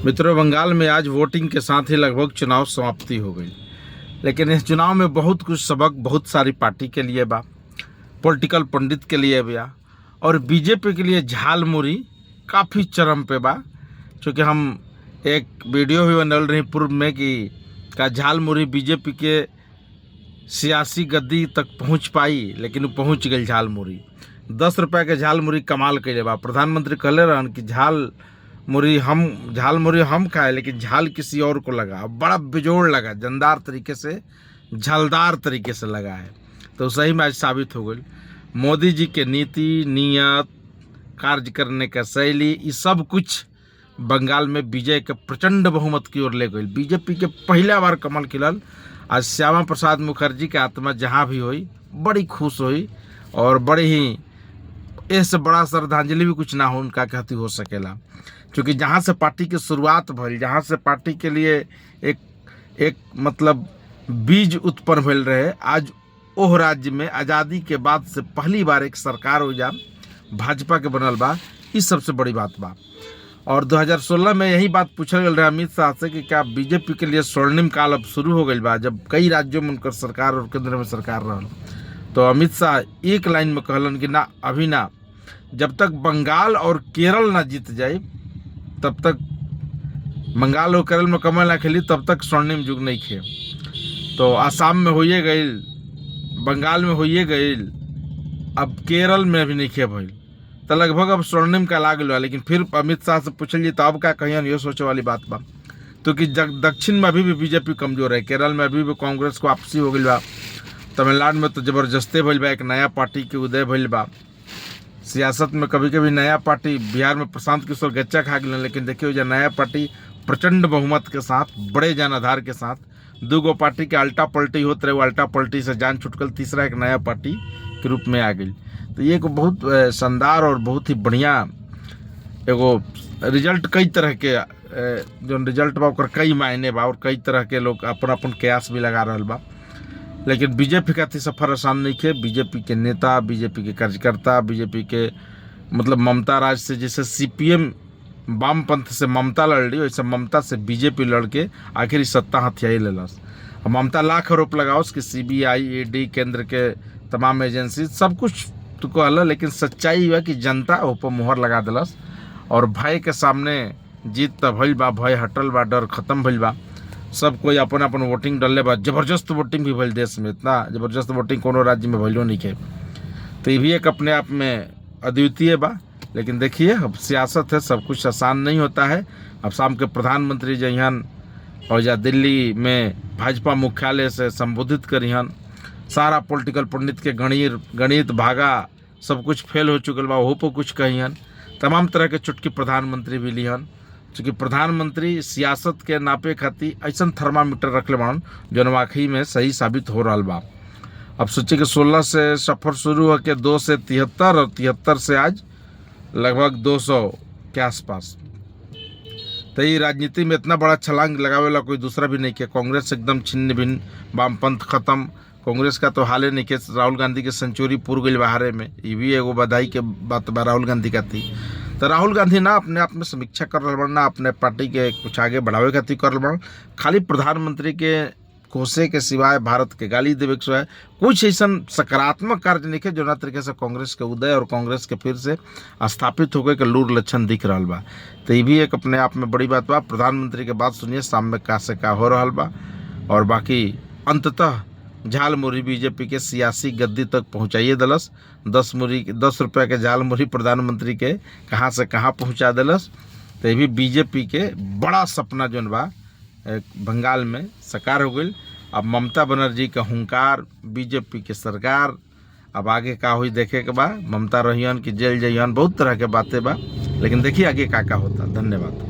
मित्रों, बंगाल में आज वोटिंग के साथ ही लगभग चुनाव समाप्ति हो गई। लेकिन इस चुनाव में बहुत कुछ सबक बहुत सारी पार्टी के लिए बा, पॉलिटिकल पंडित के लिए बा और बीजेपी के लिए झालमुरी काफ़ी चरम पे बा। चूँकि हम एक वीडियो भी बनल रही पूर्व में कि का झालमुरी बीजेपी के सियासी गद्दी तक पहुंच पाई, लेकिन वो पहुंच गई झालमुरी। 10 रुपये के झालमुरी कमाल कैले बा। प्रधानमंत्री कहले रहन कि झालमुरी हम खाए, लेकिन झाल किसी और को लगा, बड़ा बेजोड़ लगा, जानदार तरीके से, झलदार तरीके से लगा है। तो सही में आज साबित हो गई मोदी जी के नीति, नियत, कार्य करने का शैली, ये सब कुछ बंगाल में विजय के प्रचंड बहुमत की ओर ले गई। बीजेपी के पहला बार कमल खिलल। आज श्यामा प्रसाद मुखर्जी की आत्मा जहाँ भी हुई बड़ी खुश हुई और बड़ी ही इससे बड़ा श्रद्धांजलि भी कुछ ना हो उनका कहती हो सकेला। क्योंकि जहाँ से पार्टी की शुरुआत भइल, जहाँ से पार्टी के लिए एक मतलब बीज उत्पन्न भइल रहे, आज ओह राज्य में आज़ादी के बाद से पहली बार एक सरकार हो जा भाजपा के बनल बा। इस सबसे बड़ी बात बा। और 2016 में यही बात पूछल गया रहा अमित शाह से कि क्या बीजेपी के लिए स्वर्णिम काल अब शुरू हो गई बा, जब कई राज्यों में उनकर सरकार और केंद्र में सरकार रहल। तो अमित शाह एक लाइन में कहलन कि ना, अभी ना, जब तक बंगाल और केरल ना जीत जाए तब तक, बंगाल और केरल में कमल ना खेली तब तक स्वर्णिम युग नहीं खे। तो आसाम में होइए गई, बंगाल में होइए गई, अब केरल में भी नहीं खे भइल, तो लगभग अब स्वर्णिम का लाग लो। लेकिन फिर अमित शाह से पूछलिए तो अब का कहियन, ये सोचे वाली बात बा। तो कि दक्षिण में अभी भी बीजेपी कमजोर है, केरल में अभी भी कांग्रेस को वापसी हो गई बा, तमिलनाडु में तो जबरदस्ती भइल बा, एक नया पार्टी के उदय भइल बा। सियासत में कभी कभी नया पार्टी, बिहार में प्रशांत किशोर गच्चा खा गए, लेकिन देखिए जो नया पार्टी प्रचंड बहुमत के साथ, बड़े जनाधार के साथ, 2 पार्टी के अल्टा पलटी होते रहे, वो अल्टा पलटी से जान छुटकल तीसरा एक नया पार्टी के रूप में आ गई। तो ये को बहुत शानदार और बहुत ही बढ़िया एगो रिजल्ट, कई तरह के जो रिजल्ट बा ओकर कई मायने बा और कई तरह के लोग अपन अपन कयास भी लगा रहा बा। लेकिन बीजेपी का सफ़र आसान नहीं है। बीजेपी के नेता, बीजेपी के कार्यकर्ता, बीजेपी के मतलब ममता राज से, जैसे सीपीएम वामपंथ से ममता लड़ रही, वैसे ममता से बीजेपी लड़ के आखिर सत्ता हथियाई लेलस। और ममता लाख आरोप लगाओ कि सीबीआई, ईडी, केंद्र के तमाम एजेंसी सब कुछ तो कहला, लेकिन सच्चाई हुआ कि जनता ऊपर मुहर लगा दिलस और भय के सामने जीत तो भइल बा, भय हटल बा, डर खत्म भइल बा। सब कोई अपन अपन वोटिंग डलले बा। जबरदस्त वोटिंग भी भइल देश में, इतना जबरदस्त वोटिंग कोनो राज्य में भइलो नहीं के। तो ये भी एक अपने आप में अद्वितीय बा। लेकिन देखिए, अब सियासत है, सब कुछ आसान नहीं होता है। अब शाम के प्रधानमंत्री जइहन और या दिल्ली में भाजपा मुख्यालय से संबोधित करिहन, सारा पॉलिटिकल पंडित के गणित भागा सब कुछ फेल हो चुकल बा, वहो पर कुछ कहिहन। तमाम तरह के चुटकी प्रधानमंत्री भी लिहन। चूँकि प्रधानमंत्री सियासत के नापे खातिर ऐसा थर्मामीटर रखले बाड़न जो वाकई में सही साबित हो रहा बा। अब सोचिए कि 16 से सफ़र शुरू हो के 2 से 73 और 73 से आज लगभग 200 के आसपास। तो ये राजनीति में इतना बड़ा छलांग लगावेला कोई दूसरा भी नहीं किया। कांग्रेस एकदम छिन्न भिन्न, वामपंथ खत्म। कांग्रेस का तो हाले नहीं के, राहुल गांधी के सेंचुरी पूर गई बाहरे में, ये भी एगो बधाई के बात बा राहुल गांधी का थी। तो राहुल गांधी ना अपने आप में समीक्षा कर रहा बा, ना अपने पार्टी के कुछ आगे बढ़ावे खातिर कर रहा बा। खाली प्रधानमंत्री के कोसे के सिवाय, भारत के गाली देवे के सिवाय कुछ ऐसा सकारात्मक कार्य नहीं है जो ना तरीके से कांग्रेस के उदय और कांग्रेस के फिर से स्थापित हो गए के लूर लक्षण दिख रहा बा। तो ये भी एक अपने आप में बड़ी बात बा। प्रधानमंत्री के बात सुनिए, शाम में का से का हो रहा बा। और बाकी अंततः झालमुरी बीजेपी के सियासी गद्दी तक पहुँचाइए दलस। 10 रुपये के झालमुरी प्रधानमंत्री के कहाँ से कहाँ पहुँचा दलस। तो ये भी बीजेपी के बड़ा सपना जो बा बंगाल में साकार हो गई। अब ममता बनर्जी का हुंकार, बीजेपी के सरकार, अब आगे का हुई देखे के बा। ममता रहियन कि जेल जइहन, बहुत तरह के बातें बा। लेकिन देखिए आगे का होता। धन्यवाद।